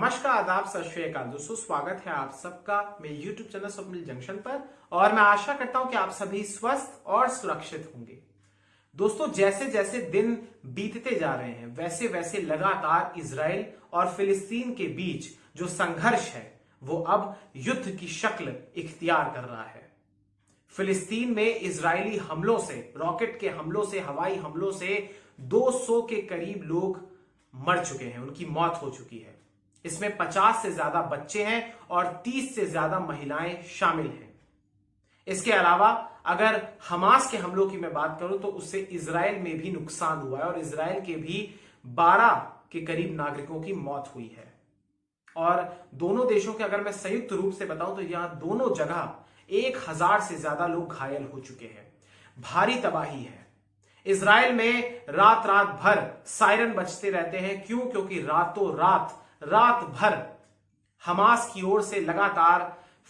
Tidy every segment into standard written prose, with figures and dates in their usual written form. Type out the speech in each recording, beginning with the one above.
नमस्कार, आदाब, सत श्री अकाल दोस्तों। स्वागत है आप सबका मेरे YouTube चैनल स्वप्निल जंक्शन पर और मैं आशा करता हूं कि आप सभी स्वस्थ और सुरक्षित होंगे। दोस्तों, जैसे जैसे दिन बीतते जा रहे हैं वैसे वैसे लगातार इजराइल और फिलिस्तीन के बीच जो संघर्ष है वो अब युद्ध की शक्ल इख्तियार कर रहा है। फिलिस्तीन में इजरायली हमलों से, रॉकेट के हमलों से, हवाई हमलों से 200 के करीब लोग मर चुके हैं, उनकी मौत हो चुकी है। इसमें 50 से ज्यादा बच्चे हैं और 30 से ज्यादा महिलाएं शामिल हैं। इसके अलावा अगर हमास के हमलों की मैं बात करूं तो उससे इजराइल में भी नुकसान हुआ है और इजराइल के भी 12 के करीब नागरिकों की मौत हुई है। और दोनों देशों के अगर मैं संयुक्त रूप से बताऊं तो यहां दोनों जगह 1000 से ज्यादा लोग घायल हो चुके हैं। भारी तबाही है। इजराइल में रात रात भर सायरन बजते रहते हैं। क्यों? क्योंकि रात भर हमास की ओर से लगातार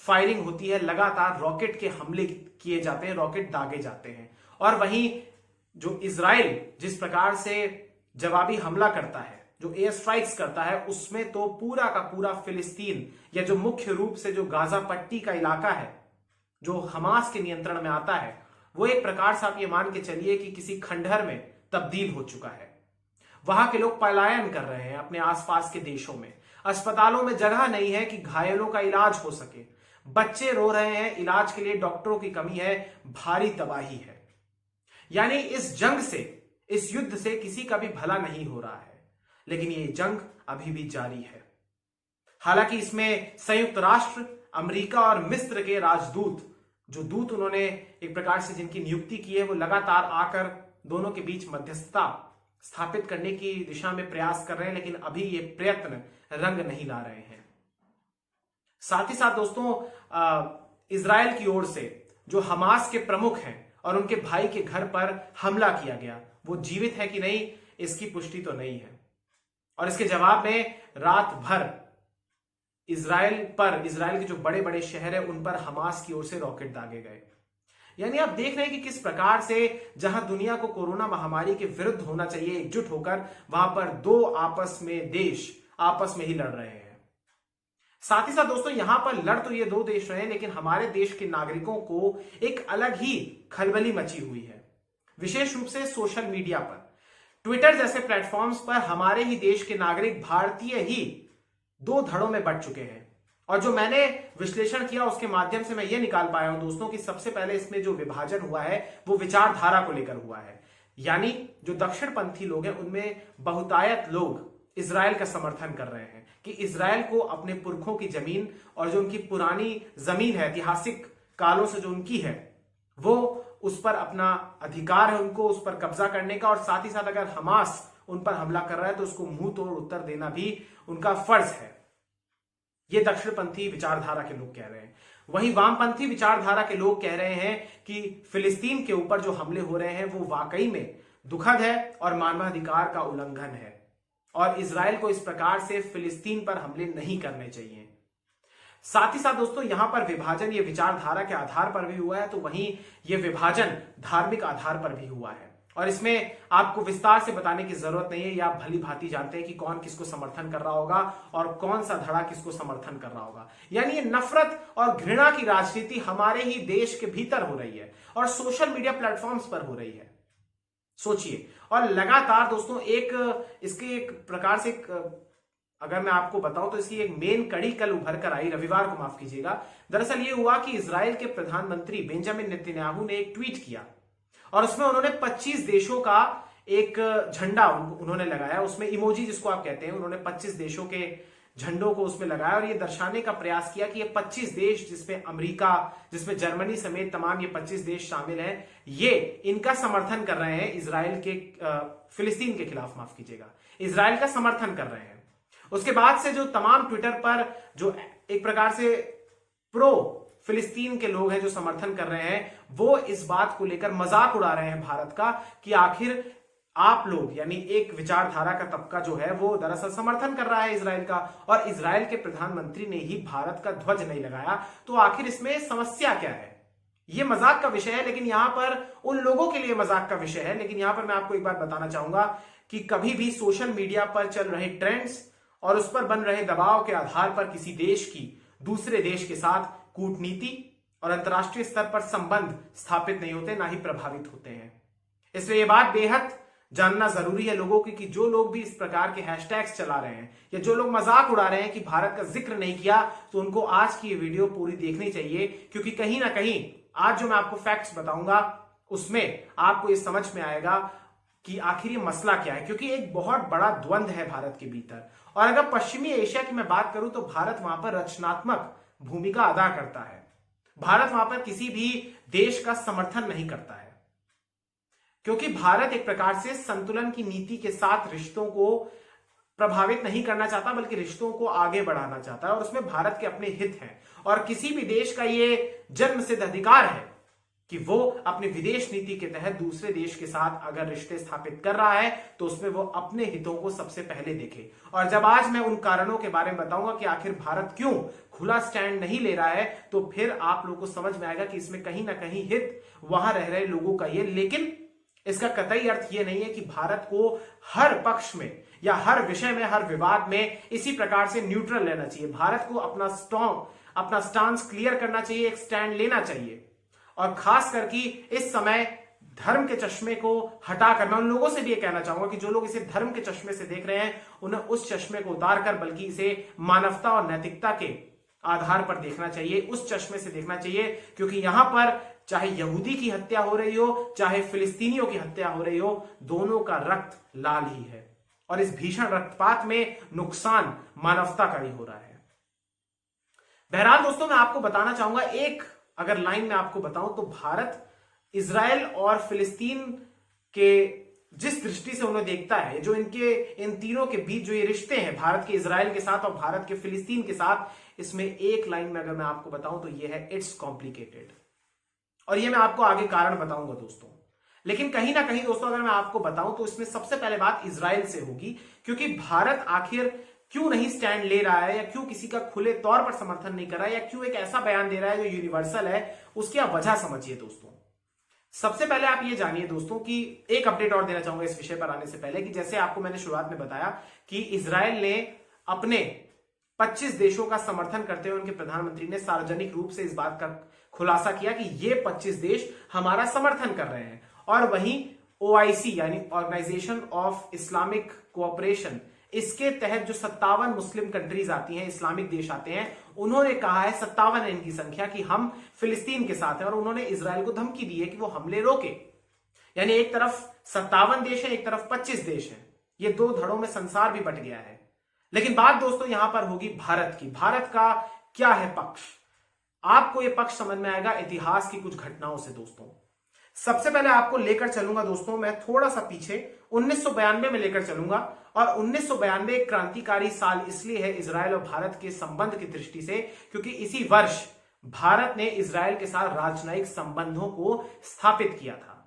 फायरिंग होती है, लगातार रॉकेट के हमले किए जाते हैं, रॉकेट दागे जाते हैं। और वहीं जो इजराइल जिस प्रकार से जवाबी हमला करता है, जो एयर स्ट्राइक्स करता है, उसमें तो पूरा का पूरा फिलिस्तीन या जो मुख्य रूप से जो गाजा पट्टी का इलाका है जो हमास के नियंत्रण में आता है, वो एक प्रकार से आप ये मान के चलिए कि किसी खंडहर में तब्दील हो चुका है। वहां के लोग पलायन कर रहे हैं अपने आसपास के देशों में। अस्पतालों में जगह नहीं है कि घायलों का इलाज हो सके। बच्चे रो रहे हैं, इलाज के लिए डॉक्टरों की कमी है, भारी तबाही है। यानी इस जंग से, इस युद्ध से किसी का भी भला नहीं हो रहा है, लेकिन ये जंग अभी भी जारी है। हालांकि इसमें संयुक्त राष्ट्र, अमेरिका और मिस्र के राजदूत, जो दूत उन्होंने एक प्रकार से जिनकी नियुक्ति की है, वो लगातार आकर दोनों के बीच मध्यस्थता स्थापित करने की दिशा में प्रयास कर रहे हैं, लेकिन अभी ये प्रयत्न रंग नहीं ला रहे हैं। साथ ही साथ दोस्तों, इजराइल की ओर से जो हमास के प्रमुख हैं और उनके भाई के घर पर हमला किया गया, वो जीवित है कि नहीं इसकी पुष्टि तो नहीं है। और इसके जवाब में रात भर इजराइल के जो बड़े बड़े शहर है उन पर हमास की ओर से रॉकेट दागे गए। यानी आप देख रहे हैं कि किस प्रकार से जहां दुनिया को कोरोना महामारी के विरुद्ध होना चाहिए एकजुट होकर, वहां पर दो देश आपस में ही लड़ रहे हैं। साथ ही साथ दोस्तों, यहां पर लड़ तो ये दो देश रहे हैं, लेकिन हमारे देश के नागरिकों को एक अलग ही खलबली मची हुई है। विशेष रूप से सोशल मीडिया पर, ट्विटर जैसे प्लेटफॉर्म्स पर हमारे ही देश के नागरिक भारतीय ही दो धड़ों में बंट चुके हैं। और जो मैंने विश्लेषण किया उसके माध्यम से मैं ये निकाल पाया हूं दोस्तों कि सबसे पहले इसमें जो विभाजन हुआ है वो विचारधारा को लेकर हुआ है। यानी जो दक्षिणपंथी लोग हैं उनमें बहुतायत लोग इजराइल का समर्थन कर रहे हैं कि इजराइल को अपने पुरखों की जमीन और जो उनकी पुरानी जमीन है, ऐतिहासिक कालों से जो उनकी है, वो उस पर अपना अधिकार है उनको उस पर कब्जा करने का। और साथ ही साथ अगर हमास उन पर हमला कर रहा है तो उसको मुंह तोड़ उत्तर देना भी उनका फर्ज है। ये दक्षिणपंथी विचारधारा के लोग कह रहे हैं। वहीं वामपंथी विचारधारा के लोग कह रहे हैं कि फिलिस्तीन के ऊपर जो हमले हो रहे हैं वो वाकई में दुखद है और मानवाधिकार का उल्लंघन है और इजराइल को इस प्रकार से फिलिस्तीन पर हमले नहीं करने चाहिए। साथ ही साथ दोस्तों, यहां पर विभाजन ये विचारधारा के आधार पर भी हुआ है, तो वहीं ये विभाजन धार्मिक आधार पर भी हुआ है। और इसमें आपको विस्तार से बताने की जरूरत नहीं है, या आप भली भांति जानते हैं कि कौन किसको समर्थन कर रहा होगा और कौन सा धड़ा किसको समर्थन कर रहा होगा। यानी ये नफरत और घृणा की राजनीति हमारे ही देश के भीतर हो रही है और सोशल मीडिया प्लेटफॉर्म्स पर हो रही है। सोचिए, और लगातार दोस्तों इसके एक प्रकार से अगर मैं आपको बताऊं तो इसकी एक मेन कड़ी कल उभर कर आई, रविवार को माफ कीजिएगा। दरअसल ये हुआ कि इजराइल के प्रधानमंत्री बेंजामिन नेतन्याहू ने एक ट्वीट किया और उसमें उन्होंने 25 देशों का एक झंडा उन्होंने लगाया। उसमें इमोजी जिसको आप कहते हैं, उन्होंने 25 देशों के झंडों को उसमें लगाया और ये दर्शाने का प्रयास किया कि ये 25 देश, जिसमें अमेरिका, जिसमें जर्मनी समेत तमाम ये 25 देश शामिल हैं, ये इनका समर्थन कर रहे हैं इजराइल के फिलिस्तीन के खिलाफ, माफ कीजिएगा, इजराइल का समर्थन कर रहे हैं। उसके बाद से जो तमाम ट्विटर पर जो एक प्रकार से प्रो फिलिस्तीन के लोग हैं जो समर्थन कर रहे हैं, वो इस बात को लेकर मजाक उड़ा रहे हैं भारत का कि आखिर आप लोग, यानी एक विचारधारा का तबका जो है वो दरअसल समर्थन कर रहा है इजराइल का, और इजराइल के प्रधानमंत्री ने ही भारत का ध्वज नहीं लगाया, तो आखिर इसमें समस्या क्या है? ये मजाक का विषय है, लेकिन यहां पर उन लोगों के लिए मजाक का विषय है। लेकिन यहां पर मैं आपको एक बात बताना चाहूंगा कि कभी भी सोशल मीडिया पर चल रहे ट्रेंड्स और उस पर बन रहे दबाव के आधार पर किसी देश की दूसरे देश के साथ कूटनीति और अंतर्राष्ट्रीय स्तर पर संबंध स्थापित नहीं होते, ना ही प्रभावित होते हैं। इसलिए यह बात बेहद जानना जरूरी है लोगों की कि जो लोग भी इस प्रकार के हैशटैग्स चला रहे हैं या जो लोग मजाक उड़ा रहे हैं कि भारत का जिक्र नहीं किया, तो उनको आज की ये वीडियो पूरी देखनी चाहिए, क्योंकि कहीं ना कहीं आज जो मैं आपको फैक्ट्स बताऊंगा उसमें आपको ये समझ में आएगा कि आखिर ये मसला क्या है। क्योंकि एक बहुत बड़ा द्वंद्व है भारत के भीतर, और अगर पश्चिमी एशिया की मैं बात करूं तो भारत वहां पर रचनात्मक भूमिका अदा करता है। भारत वहां पर किसी भी देश का समर्थन नहीं करता है, क्योंकि भारत एक प्रकार से संतुलन की नीति के साथ रिश्तों को प्रभावित नहीं करना चाहता, बल्कि रिश्तों को आगे बढ़ाना चाहता है, और उसमें भारत के अपने हित हैं। और किसी भी देश का ये जन्मसिद्ध अधिकार है कि वो अपनी विदेश नीति के तहत दूसरे देश के साथ अगर रिश्ते स्थापित कर रहा है तो उसमें वो अपने हितों को सबसे पहले देखे। और जब आज मैं उन कारणों के बारे में बताऊंगा कि आखिर भारत क्यों खुला स्टैंड नहीं ले रहा है, तो फिर आप लोगों को समझ में आएगा कि इसमें कहीं ना कहीं हित वहां रह रहे लोगों का ये, लेकिन इसका कतई अर्थ ये नहीं है कि भारत को हर पक्ष में या हर विषय में, हर विवाद में इसी प्रकार से न्यूट्रल लेना चाहिए। भारत को अपना स्टांस क्लियर करना चाहिए, एक स्टैंड लेना चाहिए। और खास करके इस समय धर्म के चश्मे को हटाकर मैं उन लोगों से भी ये कहना चाहूंगा कि जो लोग इसे धर्म के चश्मे से देख रहे हैं, उन्हें उस चश्मे को उतारकर बल्कि इसे मानवता और नैतिकता के आधार पर देखना चाहिए, उस चश्मे से देखना चाहिए। क्योंकि यहां पर चाहे यहूदी की हत्या हो रही हो, चाहे फिलिस्तीनियों की हत्या हो रही हो, दोनों का रक्त लाल ही है, और इस भीषण रक्तपात में नुकसान मानवता का ही हो रहा है। बहरहाल दोस्तों, मैं आपको बताना चाहूंगा, एक अगर लाइन में आपको बताऊं तो भारत इजराइल और फिलिस्तीन के जिस दृष्टि से उन्हें देखता है, जो इन तीनों के बीच जो ये रिश्ते हैं भारत के इजराइल के साथ और भारत के फिलिस्तीन के साथ, इसमें एक लाइन में अगर मैं आपको बताऊं तो ये है, इट्स कॉम्प्लिकेटेड। और ये मैं आपको आगे कारण बताऊंगा दोस्तों। लेकिन कहीं ना कहीं दोस्तों अगर मैं आपको बताऊं तो इसमें सबसे पहले बात इजराइल से होगी, क्योंकि भारत आखिर क्यों नहीं स्टैंड ले रहा है, या क्यों किसी का खुले तौर पर समर्थन नहीं कर रहा है, या क्यों एक ऐसा बयान दे रहा है जो यूनिवर्सल है, उसकी आप वजह समझिए दोस्तों। सबसे पहले आप ये जानिए दोस्तों कि एक अपडेट और देना चाहूंगा इस विषय पर आने से पहले, कि जैसे आपको मैंने शुरुआत में बताया कि इजराइल ने अपने 25 देशों का समर्थन करते हुए उनके प्रधानमंत्री ने सार्वजनिक रूप से इस बात का खुलासा किया कि ये 25 देश हमारा समर्थन कर रहे हैं। और वहीं OIC यानी ऑर्गेनाइजेशन ऑफ इस्लामिक कोऑपरेशन, इसके तहत जो 57 मुस्लिम कंट्रीज आती हैं, इस्लामिक देश आते हैं, उन्होंने कहा है, 57 है इनकी संख्या, कि हम फिलिस्तीन के साथ हैं, और उन्होंने इजराइल को धमकी दी है कि वो हमले रोके। यानी एक तरफ 57 देश है, एक तरफ 25 देश है, ये दो धड़ों में संसार भी बट गया है। लेकिन बात दोस्तों यहां पर होगी भारत की। भारत का क्या है पक्ष, आपको यह पक्ष समझ में आएगा इतिहास की कुछ घटनाओं से दोस्तों। सबसे पहले आपको लेकर चलूंगा दोस्तों मैं थोड़ा सा पीछे, 1992 में लेकर चलूंगा। और 1992 एक क्रांतिकारी साल इसलिए है इजराइल और भारत के संबंध की दृष्टि से, क्योंकि इसी वर्ष भारत ने इजराइल के साथ राजनयिक संबंधों को स्थापित किया था।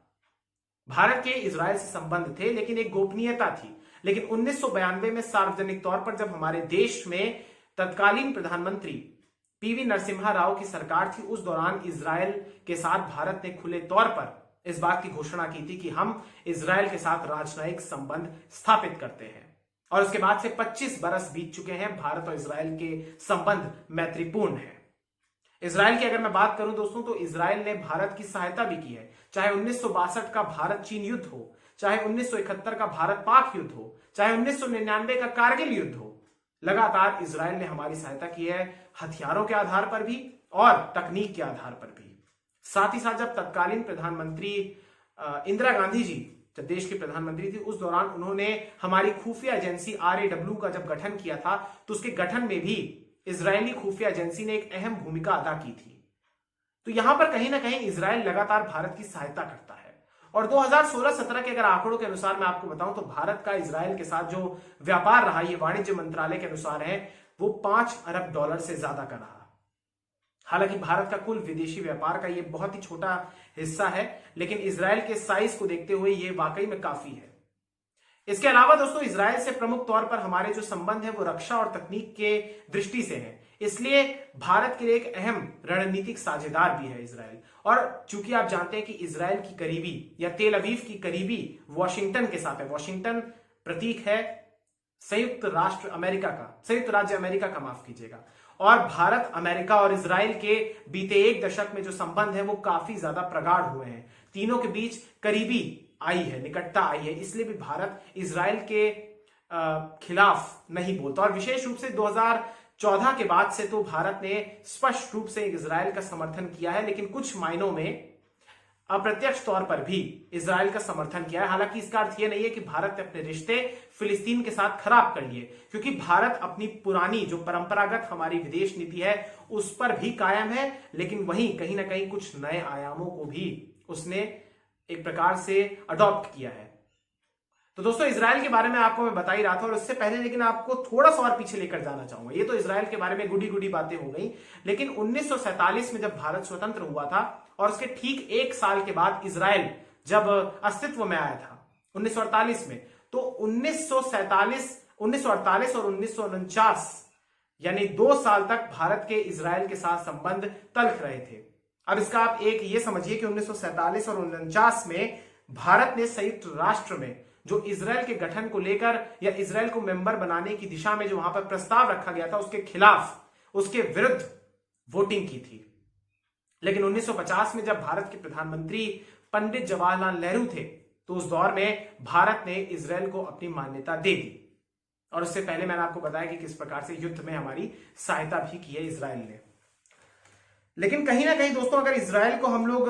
भारत के इजराइल से संबंध थे, लेकिन एक गोपनीयता थी। लेकिन 1992 में सार्वजनिक तौर पर जब हमारे देश में तत्कालीन प्रधानमंत्री PV नरसिम्हा राव की सरकार थी, उस दौरान इजराइल के साथ भारत ने खुले तौर पर इस बात की घोषणा की थी कि हम इजराइल के साथ राजनयिक संबंध स्थापित करते हैं। और उसके बाद से 25 बरस बीत चुके हैं, भारत और इजराइल के संबंध मैत्रीपूर्ण है। इजराइल की अगर मैं बात करूं दोस्तों तो इजराइल ने भारत की सहायता भी की है, चाहे 1962 का भारत चीन युद्ध हो, चाहे 1971 का भारत पाक युद्ध हो, चाहे 1999 का कारगिल युद्ध हो। लगातार इजराइल ने हमारी सहायता की है, हथियारों के आधार पर भी और तकनीक के आधार पर भी। साथ ही साथ जब तत्कालीन प्रधानमंत्री इंदिरा गांधी जी जब देश की प्रधानमंत्री थी, उस दौरान उन्होंने हमारी खुफिया एजेंसी RAW का जब गठन किया था, तो उसके गठन में भी इजरायली खुफिया एजेंसी ने एक अहम भूमिका अदा की थी। तो यहां पर कहीं ना कहीं इजराइल लगातार भारत की सहायता करता है। और 2016-17 के अगर आंकड़ों के अनुसार मैं आपको बताऊं तो भारत का इजराइल के साथ जो व्यापार रहा, ये वाणिज्य मंत्रालय के अनुसार है, वो $5 अरब से ज्यादा का रहा। हालांकि भारत का कुल विदेशी व्यापार का ये बहुत ही छोटा हिस्सा है, लेकिन इजराइल के साइज को देखते हुए ये वाकई में काफी है। इसके अलावा दोस्तों इजराइल से प्रमुख तौर पर हमारे जो संबंध है वो रक्षा और तकनीक के दृष्टि से है, इसलिए भारत के लिए एक अहम रणनीतिक साझेदार भी है इजराइल। और चूंकि आप जानते हैं कि इजराइल की करीबी या तेल अवीव की करीबी वॉशिंगटन के साथ है, वॉशिंगटन प्रतीक है संयुक्त राज्य अमेरिका का, माफ कीजिएगा। और भारत, अमेरिका और इजराइल के बीते एक दशक में जो संबंध है वो काफी ज्यादा प्रगाढ़ हुए हैं। तीनों के बीच करीबी आई है, निकटता आई है, इसलिए भी भारत इजराइल के खिलाफ नहीं बोलता। और विशेष रूप से 2014 के बाद से तो भारत ने स्पष्ट रूप से इजराइल का समर्थन किया है, लेकिन कुछ मायनों में अप्रत्यक्ष तौर पर भी इजराइल का समर्थन किया है। हालांकि इसका अर्थ यह नहीं है कि भारत ने अपने रिश्ते फिलिस्तीन के साथ खराब कर लिए, क्योंकि भारत अपनी पुरानी जो परंपरागत हमारी विदेश नीति है उस पर भी कायम है, लेकिन वहीं कहीं ना कहीं कुछ नए आयामों को भी उसने एक प्रकार से अडॉप्ट किया है। तो दोस्तों, इजराइल के बारे में आपको मैं बता ही रहा था, और उससे पहले लेकिन आपको थोड़ा सा और पीछे लेकर जाना चाहूंगा। ये तो इजराइल के बारे में गुडी गुडी बातें हो गई, लेकिन 1947 में जब भारत स्वतंत्र हुआ था और उसके ठीक एक साल के बाद इजराइल जब अस्तित्व में आया था 1948 में, तो 1948 और 1949 यानी 2 साल तक भारत के इजराइल के साथ संबंध तल्ख रहे थे। अब इसका आप एक ये समझिए कि 1947 और 49 में भारत ने संयुक्त राष्ट्र में जो इजराइल के गठन को लेकर या इजराइल को मेंबर बनाने की दिशा में जो वहां पर प्रस्ताव रखा गया था उसके खिलाफ, उसके विरुद्ध वोटिंग की थी। लेकिन 1950 में जब भारत के प्रधानमंत्री पंडित जवाहरलाल नेहरू थे, तो उस दौर में भारत ने इजराइल को अपनी मान्यता दे दी। और उससे पहले मैंने आपको बताया कि किस प्रकार से युद्ध में हमारी सहायता भी की है इजराइल ने। लेकिन कहीं ना कहीं दोस्तों, अगर इजराइल को हम लोग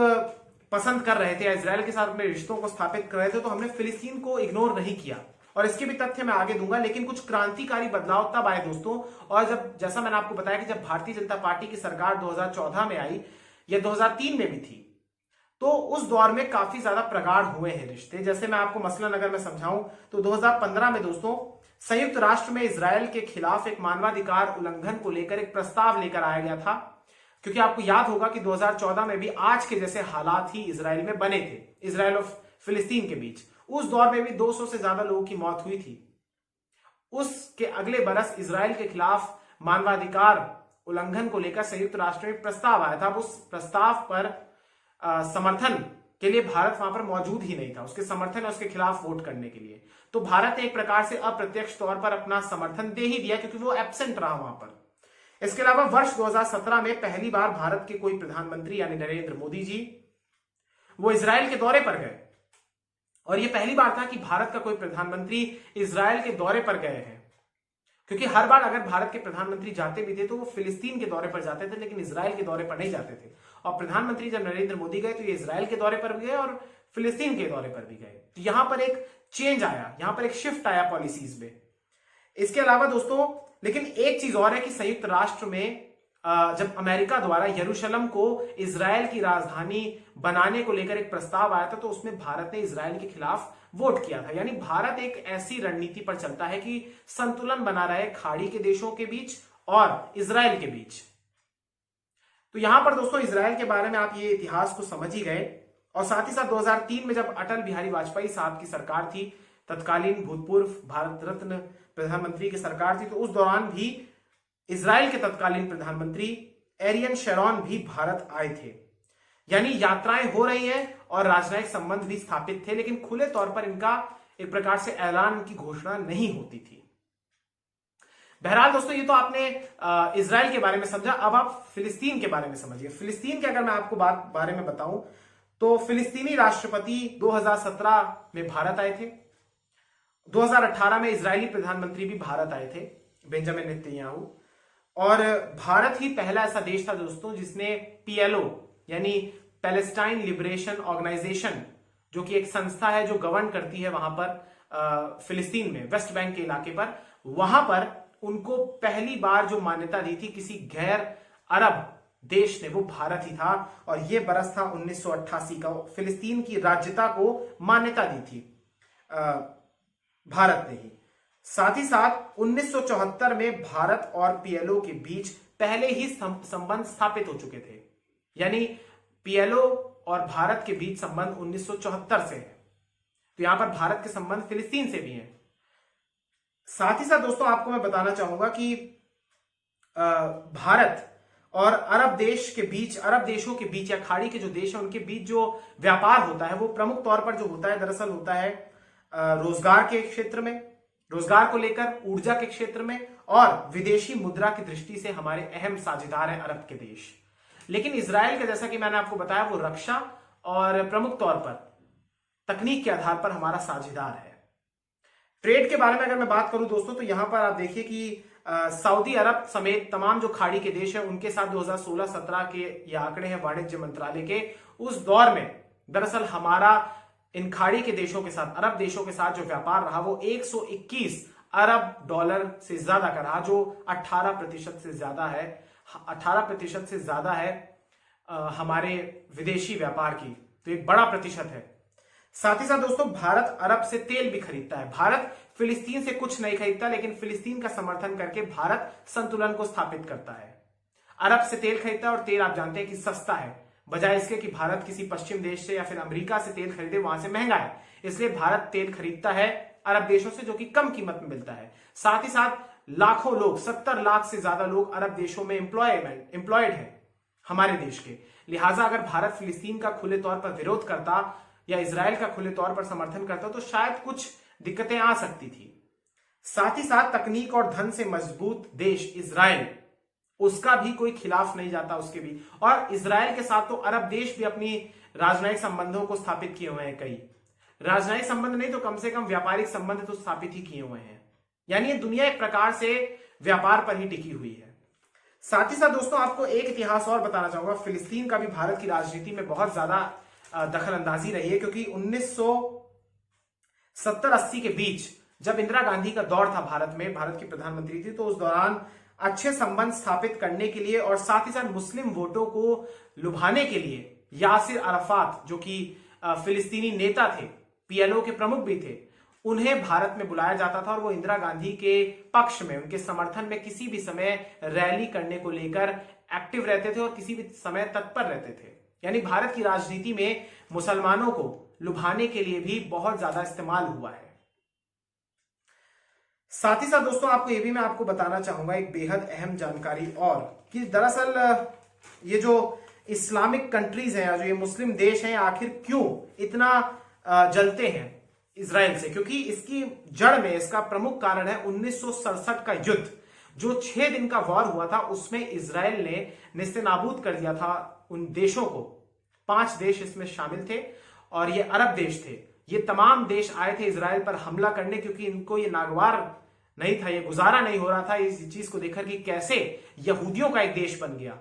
पसंद कर रहे थे या इजराइल के साथ अपने रिश्तों को स्थापित कर रहे थे, तो हमने फिलिस्तीन को इग्नोर नहीं किया। और इसके भी तथ्य मैं आगे दूंगा, लेकिन कुछ क्रांतिकारी बदलाव तब आए दोस्तों, और जब, जैसा मैंने आपको बताया कि जब भारतीय जनता पार्टी की सरकार 2014 में आई या 2003 में भी थी, तो उस दौर में काफी ज्यादा प्रगाढ़ हुए हैं रिश्ते। जैसे मैं आपको मसलन अगर मैं समझाऊं तो 2015 में दोस्तों संयुक्त राष्ट्र में इजराइल के खिलाफ एक मानवाधिकार उल्लंघन को लेकर एक प्रस्ताव लेकर आया गया था, क्योंकि आपको याद होगा कि 2014 में भी आज के जैसे हालात ही इजराइल में बने थे, इजराइल और फिलिस्तीन के बीच। उस दौर में भी 200 से ज्यादा लोगों की मौत हुई थी। उसके अगले बरस इजराइल के खिलाफ मानवाधिकार उल्लंघन को लेकर संयुक्त राष्ट्र में प्रस्ताव आया था। उस प्रस्ताव पर समर्थन के लिए भारत वहां पर मौजूद ही नहीं था, उसके समर्थन और उसके खिलाफ वोट करने के लिए। तो भारत ने एक प्रकार से अप्रत्यक्ष तौर पर अपना समर्थन दे ही दिया, क्योंकि वो एब्सेंट रहा वहां पर। इसके अलावा वर्ष 2017 में पहली बार भारत के कोई प्रधानमंत्री यानी नरेंद्र मोदी जी वो इजराइल के दौरे पर गए, और यह पहली बार था कि भारत का कोई प्रधानमंत्री इजराइल के दौरे पर गए हैं। क्योंकि हर बार अगर भारत के प्रधानमंत्री जाते भी थे तो वो फिलिस्तीन के दौरे पर जाते थे, लेकिन इजराइल के दौरे पर नहीं जाते थे। और प्रधानमंत्री जब नरेंद्र मोदी गए तो ये इजराइल के दौरे पर भी गए और फिलिस्तीन के दौरे पर भी गए। तो यहां पर एक चेंज आया, यहां पर एक शिफ्ट आया पॉलिसीज में। इसके अलावा दोस्तों, लेकिन एक चीज और है कि संयुक्त राष्ट्र में जब अमेरिका द्वारा यरूशलेम को इजराइल की राजधानी बनाने को लेकर एक प्रस्ताव आया था, तो उसमें भारत ने इजराइल के खिलाफ वोट किया था। यानी भारत एक ऐसी रणनीति पर चलता है कि संतुलन बना रहे खाड़ी के देशों के बीच और इजराइल के बीच। तो यहां पर दोस्तों इजराइल के बारे में आप ये इतिहास को समझ ही गए। और साथ ही साथ 2003 में जब अटल बिहारी वाजपेयी साहब की सरकार थी, तत्कालीन भूतपूर्व भारत रत्न प्रधानमंत्री की सरकार थी, तो उस दौरान भी इजराइल के तत्कालीन प्रधानमंत्री एरियन शेरॉन भी भारत आए थे। यानी यात्राएं हो रही हैं और राजनयिक संबंध भी स्थापित थे, लेकिन खुले तौर पर इनका एक प्रकार से ऐलान की घोषणा नहीं होती थी। बहरहाल दोस्तों, ये तो आपने इजराइल के बारे में समझा। अब आप फिलिस्तीन के बारे में समझिए। फिलिस्तीन के अगर मैं आपको बारे में बताऊं तो फिलिस्तीनी राष्ट्रपति 2017 में भारत आए थे। 2018 में इजरायली प्रधानमंत्री भी भारत आए थे, बेंजामिन नेतन्याहू। और भारत ही पहला ऐसा देश था दोस्तों जिसने PLO यानी पैलेस्टाइन लिबरेशन ऑर्गेनाइजेशन, जो कि एक संस्था है जो गवर्न करती है वहां पर फिलिस्तीन में, वेस्ट बैंक के इलाके पर, वहां पर उनको पहली बार जो मान्यता दी थी किसी गैर अरब देश ने, वो भारत ही था। और यह बरस था 1988 का। फिलिस्तीन की राज्यता को मान्यता दी थी भारत ने ही। साथ ही साथ 1974 में भारत और PLO के बीच पहले ही संबंध स्थापित हो चुके थे। यानी PLO और भारत के बीच संबंध 1974 से है। तो यहां पर भारत के संबंध फिलिस्तीन से भी हैं। साथ ही साथ दोस्तों आपको मैं बताना चाहूंगा कि भारत और अरब देशों के बीच या खाड़ी के जो देश है उनके बीच जो व्यापार होता है वो प्रमुख तौर पर जो होता है दरअसल होता है रोजगार के क्षेत्र में, रोजगार को लेकर, ऊर्जा के क्षेत्र में और विदेशी मुद्रा की दृष्टि से हमारे अहम साझेदार हैं अरब के देश। लेकिन इजराइल का, जैसा कि मैंने आपको बताया, वो रक्षा और प्रमुख तौर पर तकनीक के आधार पर हमारा साझेदार है। ट्रेड के बारे में अगर मैं बात करूं दोस्तों, तो यहां पर आप देखिए कि सऊदी अरब समेत तमाम जो खाड़ी के देश हैं उनके साथ 2016-17 के ये आंकड़े हैं वाणिज्य मंत्रालय के, उस दौर में दरअसल हमारा इन खाड़ी के देशों के साथ, अरब देशों के साथ जो व्यापार रहा वो 121 अरब डॉलर से ज्यादा का रहा, जो 18% से ज्यादा है। 18% से ज्यादा है हमारे विदेशी व्यापार की, तो एक बड़ा प्रतिशत है। साथ ही साथ दोस्तों भारत अरब से तेल भी खरीदता है। भारत फिलिस्तीन से कुछ नहीं खरीदता, लेकिन फिलिस्तीन का समर्थन करके भारत संतुलन को स्थापित करता है। अरब से तेल खरीदता है और तेल आप जानते हैं कि सस्ता है, बजाय इसके कि भारत किसी पश्चिम देश से या फिर अमेरिका से तेल खरीदे, वहां से महंगा है। इसलिए भारत तेल खरीदता है अरब देशों से, जो कि कम कीमत में मिलता है। साथ ही साथ लाखों लोग, 70 लाख से ज्यादा लोग अरब देशों में एम्प्लॉयड हैं हमारे देश के। लिहाजा अगर भारत फिलिस्तीन का खुले तौर पर विरोध करता या इजराइल का खुले तौर पर समर्थन करता तो शायद कुछ दिक्कतें आ सकती थी। साथ ही साथ तकनीक और धन से मजबूत देश इजराइल, उसका भी कोई खिलाफ नहीं जाता उसके भी। और इजराइल के साथ तो अरब देश भी अपनी राजनयिक संबंधों को स्थापित किए हुए हैं। कई राजनयिक संबंध नहीं तो कम से कम व्यापारिक संबंध तो स्थापित ही किए हुए हैं। यानी ये दुनिया एक प्रकार से व्यापार पर ही टिकी हुई है। साथ ही साथ दोस्तों आपको एक इतिहास और बताना चाहूंगा। फिलिस्तीन का भी भारत की राजनीति में बहुत ज्यादा दखल अंदाजी रही है, क्योंकि 1970-80 के बीच जब इंदिरा गांधी का दौर था भारत में, भारत की प्रधानमंत्री थी, तो उस दौरान अच्छे संबंध स्थापित करने के लिए और साथ ही साथ मुस्लिम वोटों को लुभाने के लिए यासिर अराफात, जो कि फिलिस्तीनी नेता थे, पीएलओ के प्रमुख भी थे, उन्हें भारत में बुलाया जाता था और वो इंदिरा गांधी के पक्ष में, उनके समर्थन में किसी भी समय रैली करने को लेकर एक्टिव रहते थे और किसी भी समय तत्पर रहते थे। यानी भारत की राजनीति में मुसलमानों को लुभाने के लिए भी बहुत ज्यादा इस्तेमाल हुआ है। साथ ही साथ दोस्तों आपको ये भी मैं आपको बताना चाहूंगा एक बेहद अहम जानकारी, और कि दरअसल ये जो इस्लामिक कंट्रीज हैं, जो ये मुस्लिम देश हैं, आखिर क्यों इतना जलते हैं इजराइल से। क्योंकि इसकी जड़ में इसका प्रमुख कारण है 1967 का युद्ध, जो 6 दिन का वॉर हुआ था। उसमें इजराइल ने नेस्तनाबूद कर दिया था उन देशों को। 5 देश इसमें शामिल थे और ये अरब देश थे। ये तमाम देश आए थे इजराइल पर हमला करने, क्योंकि इनको ये नागवार नहीं था, ये गुजारा नहीं हो रहा था इस चीज को देखकर कि कैसे यहूदियों का एक देश बन गया।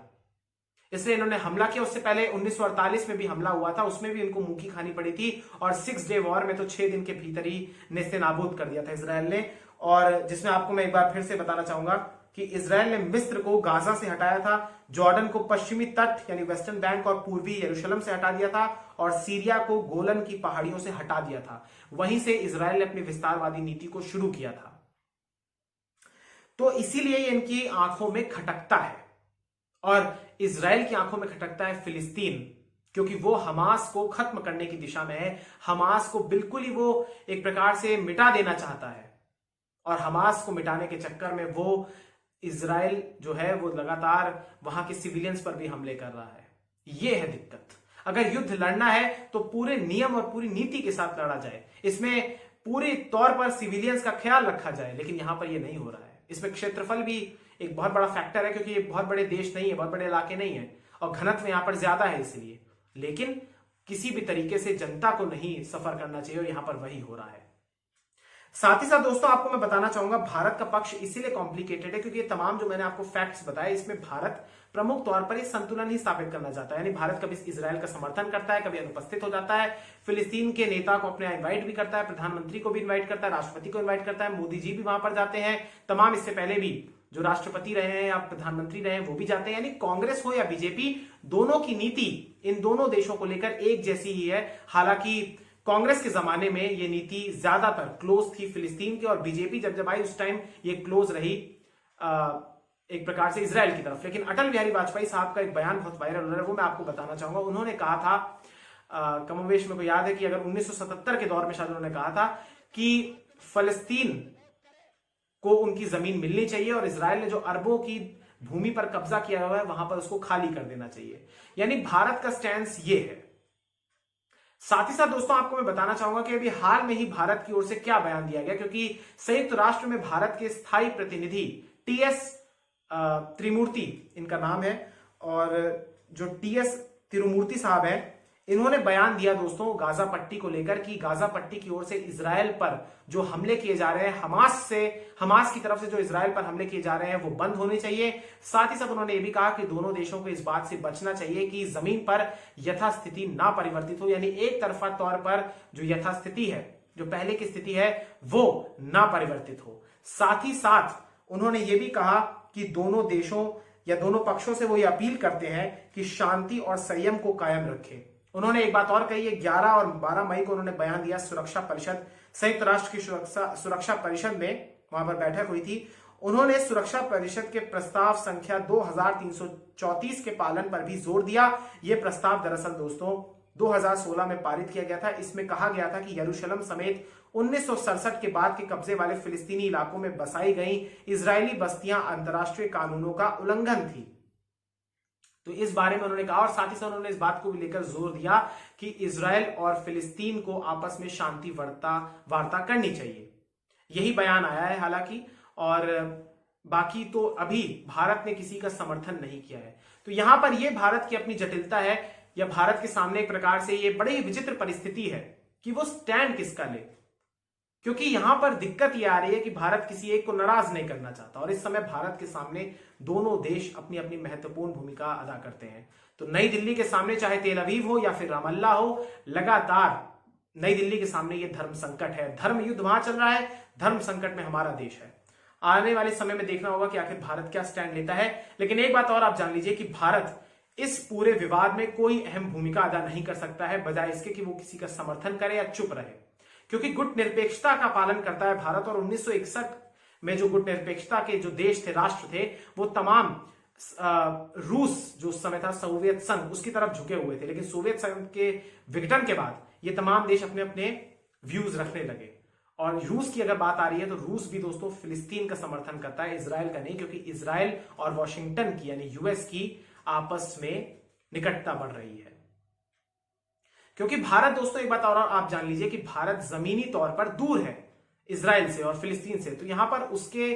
इसलिए इन्होंने हमला किया। उससे पहले 1948 में भी हमला हुआ था, उसमें भी इनको मुंह की खानी पड़ी थी। और 6 डे वॉर में तो 6 दिन के भीतर ही नेस्तनाबूद कर दिया था इजराइल ने। और जिसमें आपको मैं एक बार फिर से बताना चाहूंगा कि इजराइल ने मिस्र को गाजा से हटाया था, जॉर्डन को पश्चिमी तट यानी वेस्टर्न बैंक और पूर्वी यरूशलेम से हटा दिया था, और सीरिया को गोलन की पहाड़ियों से हटा दिया था। वहीं से इजराइल ने अपनी विस्तारवादी नीति को शुरू किया था। तो इसीलिए इनकी आंखों में खटकता है, और इजराइल की आंखों में खटकता है फिलिस्तीन, क्योंकि वो हमास को खत्म करने की दिशा में है। हमास को बिल्कुल ही वो एक प्रकार से मिटा देना चाहता है, और हमास को मिटाने के चक्कर में वो इजराइल जो है वो लगातार वहां के सिविलियंस पर भी हमले कर रहा है। ये है दिक्कत। अगर युद्ध लड़ना है तो पूरे नियम और पूरी नीति के साथ लड़ा जाए, इसमें पूरी तौर पर सिविलियंस का ख्याल रखा जाए, लेकिन यहां पर ये नहीं हो रहा है। इसमें क्षेत्रफल भी एक बहुत बड़ा फैक्टर है, क्योंकि ये बहुत बड़े देश नहीं है, बहुत बड़े इलाके नहीं है, और घनत्व यहां पर ज्यादा है इसलिए। लेकिन किसी भी तरीके से जनता को नहीं सफर करना चाहिए, और यहां पर वही हो रहा है। साथ ही साथ दोस्तों आपको मैं बताना चाहूंगा भारत का पक्ष इसीलिए कॉम्प्लिकेटेड है, क्योंकि ये तमाम जो मैंने आपको फैक्ट्स बताए, इसमें भारत प्रमुख तौर पर इस संतुलन ही स्थापित करना चाहता है। यानी भारत कभी इजराइल का समर्थन करता है, कभी अनुपस्थित हो जाता है, फिलिस्तीन के नेता को अपने इन्वाइट भी करता है, प्रधानमंत्री को भी इन्वाइट करता है, राष्ट्रपति को इन्वाइट करता है, मोदी जी भी वहां पर जाते हैं, तमाम इससे पहले भी जो राष्ट्रपति रहे हैं या प्रधानमंत्री रहे हैं वो भी जाते हैं। यानी कांग्रेस हो या बीजेपी, दोनों की नीति इन दोनों देशों को लेकर एक जैसी ही है। हालांकि कांग्रेस के जमाने में ये नीति ज्यादातर क्लोज थी फिलिस्तीन की, और बीजेपी जब आई उस टाइम ये क्लोज रही एक प्रकार से इजराइल की तरफ। लेकिन अटल बिहारी वाजपेयी साहब का एक बयान बहुत वायरल हो रहा है, वो मैं आपको बताना चाहूंगा। उन्होंने कहा था, कमोवेश मेरे को याद है कि अगर 1977 के दौर में शायद उन्होंने कहा था कि फलस्तीन को उनकी जमीन मिलनी चाहिए, और इजराइल ने जो अरबों की भूमि पर कब्जा किया हुआ है वहां पर उसको खाली कर देना चाहिए। यानी भारत का स्टैंस ये है। साथ ही साथ दोस्तों आपको मैं बताना चाहूंगा कि अभी हाल में ही भारत की ओर से क्या बयान दिया गया, क्योंकि संयुक्त राष्ट्र में भारत के स्थायी प्रतिनिधि टीएस त्रिमूर्ति इनका नाम है, और जो टीएस तिरुमूर्ति साहब हैं, इन्होंने बयान दिया दोस्तों गाजा पट्टी को लेकर कि गाजा पट्टी की ओर से इजराइल पर जो हमले किए जा रहे हैं, हमास की तरफ से जो इजराइल पर हमले किए जा रहे हैं वो बंद होने चाहिए। साथ ही साथ उन्होंने ये भी कहा कि दोनों देशों को इस बात से बचना चाहिए कि जमीन पर यथास्थिति ना परिवर्तित हो, यानी एक तरफा तौर पर जो यथास्थिति है, जो पहले की स्थिति है, वो ना परिवर्तित हो। साथ ही साथ उन्होंने ये भी कहा कि दोनों देशों या दोनों पक्षों से वो ये अपील करते हैं कि शांति और संयम को कायम रखें। उन्होंने एक बात और कही है, 11 और 12 मई को उन्होंने बयान दिया सुरक्षा परिषद, संयुक्त राष्ट्र की सुरक्षा परिषद में वहां पर बैठक हुई थी। उन्होंने सुरक्षा परिषद के प्रस्ताव संख्या 2334 के पालन पर भी जोर दिया। यह प्रस्ताव दरअसल दोस्तों 2016 में पारित किया गया था। इसमें कहा गया था कि यरूशलेम समेत 1967 के बाद के कब्जे वाले फिलिस्तीनी इलाकों में बसाई गई इजरायली बस्तियां अंतर्राष्ट्रीय कानूनों का उल्लंघन थी। तो इस बारे में उन्होंने कहा, और साथ ही साथ उन्होंने इस बात को भी लेकर जोर दिया कि इजराइल और फिलिस्तीन को आपस में शांति वार्ता करनी चाहिए। यही बयान आया है हालांकि, और बाकी तो अभी भारत ने किसी का समर्थन नहीं किया है। तो यहां पर यह भारत की अपनी जटिलता है, या भारत के सामने एक प्रकार से यह बड़ी विचित्र परिस्थिति है कि वो स्टैंड किसका ले, क्योंकि यहां पर दिक्कत यह आ रही है कि भारत किसी एक को नाराज नहीं करना चाहता, और इस समय भारत के सामने दोनों देश अपनी अपनी महत्वपूर्ण भूमिका अदा करते हैं। तो नई दिल्ली के सामने चाहे तेल अवीव हो या फिर रामल्ला हो, लगातार नई दिल्ली के सामने यह धर्म संकट है। धर्म युद्ध वहां चल रहा है, धर्म संकट में हमारा देश है। आने वाले समय में देखना होगा कि आखिर भारत क्या स्टैंड लेता है। लेकिन एक बात और आप जान लीजिए कि भारत इस पूरे विवाद में कोई अहम भूमिका अदा नहीं कर सकता है, बजाय इसके कि वो किसी का समर्थन करे या चुप रहे, क्योंकि गुट निरपेक्षता का पालन करता है भारत। और 1961 में जो गुट निरपेक्षता के जो देश थे, राष्ट्र थे, वो तमाम रूस जो उस समय था, सोवियत संघ, उसकी तरफ झुके हुए थे। लेकिन सोवियत संघ के विघटन के बाद ये तमाम देश अपने अपने व्यूज रखने लगे। और रूस की अगर बात आ रही है तो रूस भी दोस्तों फिलिस्तीन का समर्थन करता है, इजराइल का नहीं, क्योंकि इजराइल और वॉशिंगटन की यानी यूएस की आपस में निकटता बढ़ रही है। क्योंकि भारत दोस्तों, एक बात और आप जान लीजिए कि भारत जमीनी तौर पर दूर है इजराइल से और फिलिस्तीन से, तो यहां पर उसके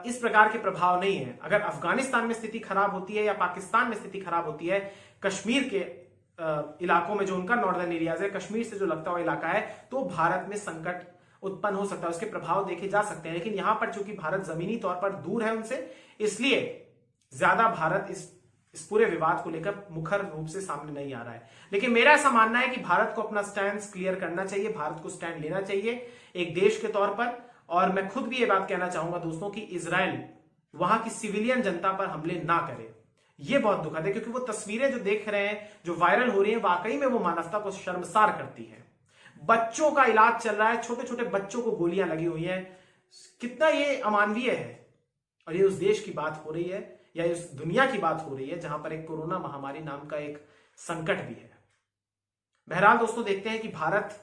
इस प्रकार के प्रभाव नहीं है। अगर अफगानिस्तान में स्थिति खराब होती है या पाकिस्तान में स्थिति खराब होती है, कश्मीर के इलाकों में जो उनका नॉर्दर्न एरियाज है, कश्मीर से जो लगता हुआ इलाका है, तो भारत में संकट उत्पन्न हो सकता है, उसके प्रभाव देखे जा सकते हैं। लेकिन यहां पर चूंकि भारत जमीनी तौर पर दूर है उनसे, इसलिए ज्यादा भारत इस पूरे विवाद को लेकर मुखर रूप से सामने नहीं आ रहा है। लेकिन मेरा ऐसा मानना है कि भारत को अपना स्टैंड क्लियर करना चाहिए, भारत को स्टैंड लेना चाहिए एक देश के तौर पर। और मैं खुद भी ये बात कहना चाहूंगा दोस्तों कि इजराइल वहां की सिविलियन जनता पर हमले ना करे। ये बहुत दुखद है, क्योंकि वो तस्वीरें जो देख रहे हैं, जो वायरल हो रही हैं, वाकई में वो मानवता को शर्मसार करती है। बच्चों का इलाज चल रहा है, छोटे छोटे बच्चों को गोलियां लगी हुई हैं, कितना ये अमानवीय है। और ये उस देश की बात हो रही है या इस दुनिया की बात हो रही है जहां पर एक कोरोना महामारी नाम का एक संकट भी है। बहरहाल दोस्तों, देखते हैं कि भारत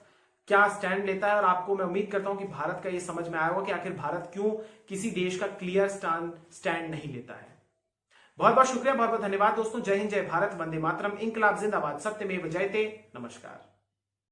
क्या स्टैंड लेता है, और आपको मैं उम्मीद करता हूं कि भारत का ये समझ में आया होगा कि आखिर भारत क्यों किसी देश का क्लियर स्टैंड नहीं लेता है। बहुत बहुत शुक्रिया, बहुत बहुत धन्यवाद दोस्तों। जय हिंद, जय भारत, वंदे मातरम, इंकलाब जिंदाबाद, सत्यमेव जयते, नमस्कार।